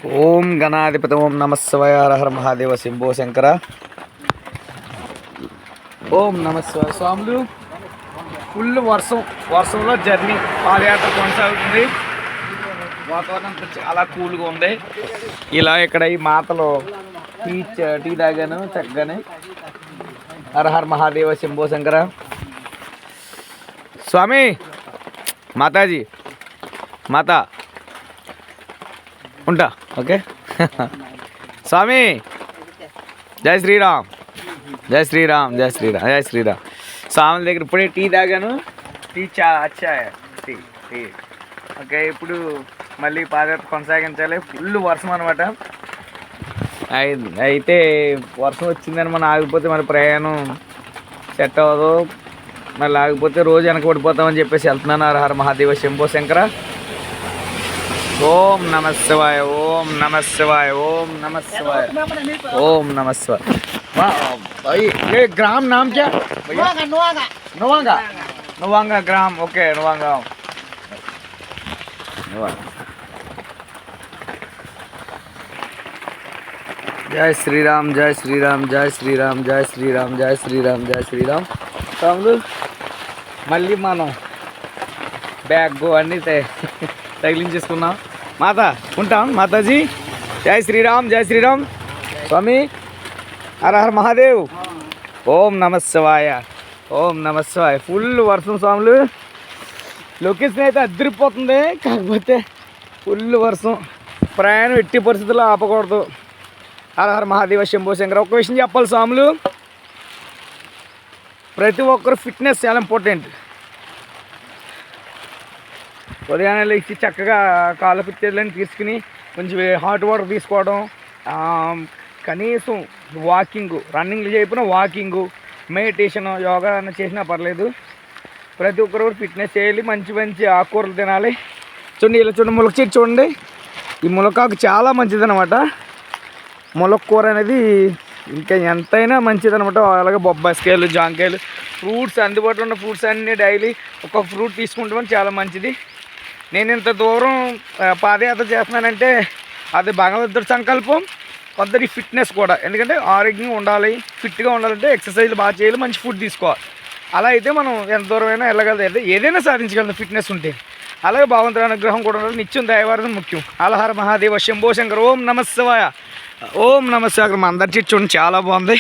ఓం గణాధిపతి ఓం నమస్వాయ హర హర మహాదేవ శంభో శంకర. ఓం నమస్వాయ. స్వాములు ఫుల్ వర్షంలో జర్నీ పాదయాత్ర కొనసాగుతుంది. వాతావరణం అంతా చాలా కూల్గా ఉంది. ఇలా ఇక్కడ ఈ మాతలో టీ తాగాను చక్కగానే. హర హర మహాదేవ శంభో శంకర. స్వామి మాతాజీ మాతా ఉంటా. ఓకే స్వామి జై శ్రీరామ్ జై శ్రీరామ్ జై శ్రీరామ్ జై శ్రీరామ్. స్వామి దగ్గర ఇప్పుడే టీ తాగాను. Tea tea tea okay. ఇప్పుడు మళ్ళీ పాదయాత్ర కొనసాగించాలి. ఫుల్ వర్షం అనమాట. అయితే వర్షం వచ్చిందని మనం ఆగిపోతే మరి ప్రయాణం సెట్ అవ్వదు. మళ్ళీ ఆగిపోతే రోజు వెనకబడిపోతామని చెప్పేసి వెళ్తున్నాను. హర హర మహాదేవ శంభో శంకర. ఓం నమ శివాయ ఓం నమ శివాయ ఓం నమ శివాయ ఓం నమ శివాయ. ये ग्राम नाम क्या? नुवांगा नुवांगा ग्राम. ओके नुवांगा. जय श्री राम जय श्री राम जय श्री राम जय श्री राम जय श्री राम जय श्री राम. తమ్ముడు మళ్ళీ మనం బ్యాగ్ అన్నీ తగిలించేసుకున్నాం. మాత ఉంటాం. మాతాజీ జై శ్రీరామ్ జై శ్రీరామ్. స్వామి హర హర మహాదేవ్. ఓం నమ శివాయ ఓం నమ శివాయ. ఫుల్ వర్షం స్వాములు. లొకేషన్ అయితే అదిరిపోతుంది. కాకపోతే ఫుల్ వర్షం. ప్రయాణం ఎట్టి పరిస్థితుల్లో ఆపకూడదు. హర హర మహాదేవ శంభో శంకర. ఒక్క విషయం చెప్పాలి స్వాములు, ప్రతి ఒక్కరు ఫిట్నెస్ చాలా ఇంపార్టెంట్. ఉదయాన్నే లేచి చక్కగా కాళ్ళ పిత్తేళ్ళని తీసుకుని కొంచెం హాట్ వాటర్ తీసుకోవడం, కనీసం వాకింగ్, రన్నింగ్ చేయకపోయినా వాకింగు, మెడిటేషన్, యోగా అన్న చేసినా పర్లేదు. ప్రతి ఒక్కరు కూడా ఫిట్నెస్ చేయాలి. మంచి మంచి ఆకుకూరలు తినాలి. చూడండి ఇలా చూడండి, ములక చెట్టు చూడండి. ఈ ములకాకు చాలా మంచిది అనమాట. ములక కూర అనేది ఇంకా ఎంతైనా మంచిది అనమాట. అలాగే బొబ్బాయికాయలు, జాంకాయలు, ఫ్రూట్స్ అందుబాటులో ఉన్న ఫ్రూట్స్ అన్నీ డైలీ ఒక్కొక్క ఫ్రూట్ తీసుకుంటామని చాలా మంచిది. నేను ఇంత దూరం పాదయాత్ర చేస్తున్నానంటే అది భగవంతుడి సంకల్పం, కొందరి ఫిట్నెస్ కూడా. ఎందుకంటే ఆరోగ్యంగా ఉండాలి, ఫిట్గా ఉండాలంటే ఎక్సర్సైజ్ బాగా చేయాలి, మంచి ఫుడ్ తీసుకోవాలి. అలా అయితే మనం ఎంత దూరమైనా వెళ్ళగలదు, ఏదైనా సాధించగలదు ఫిట్నెస్ ఉంటే. అలాగే భగవంతుడి అనుగ్రహం కూడా ఉండాలి. నిత్యం దయవారం ముఖ్యం. హర మహాదేవ శంభో శంకర్. ఓం నమ శివాయ ఓం నమ శివాయ. మా అందరి చెట్టు చూడండి చాలా బాగుంది.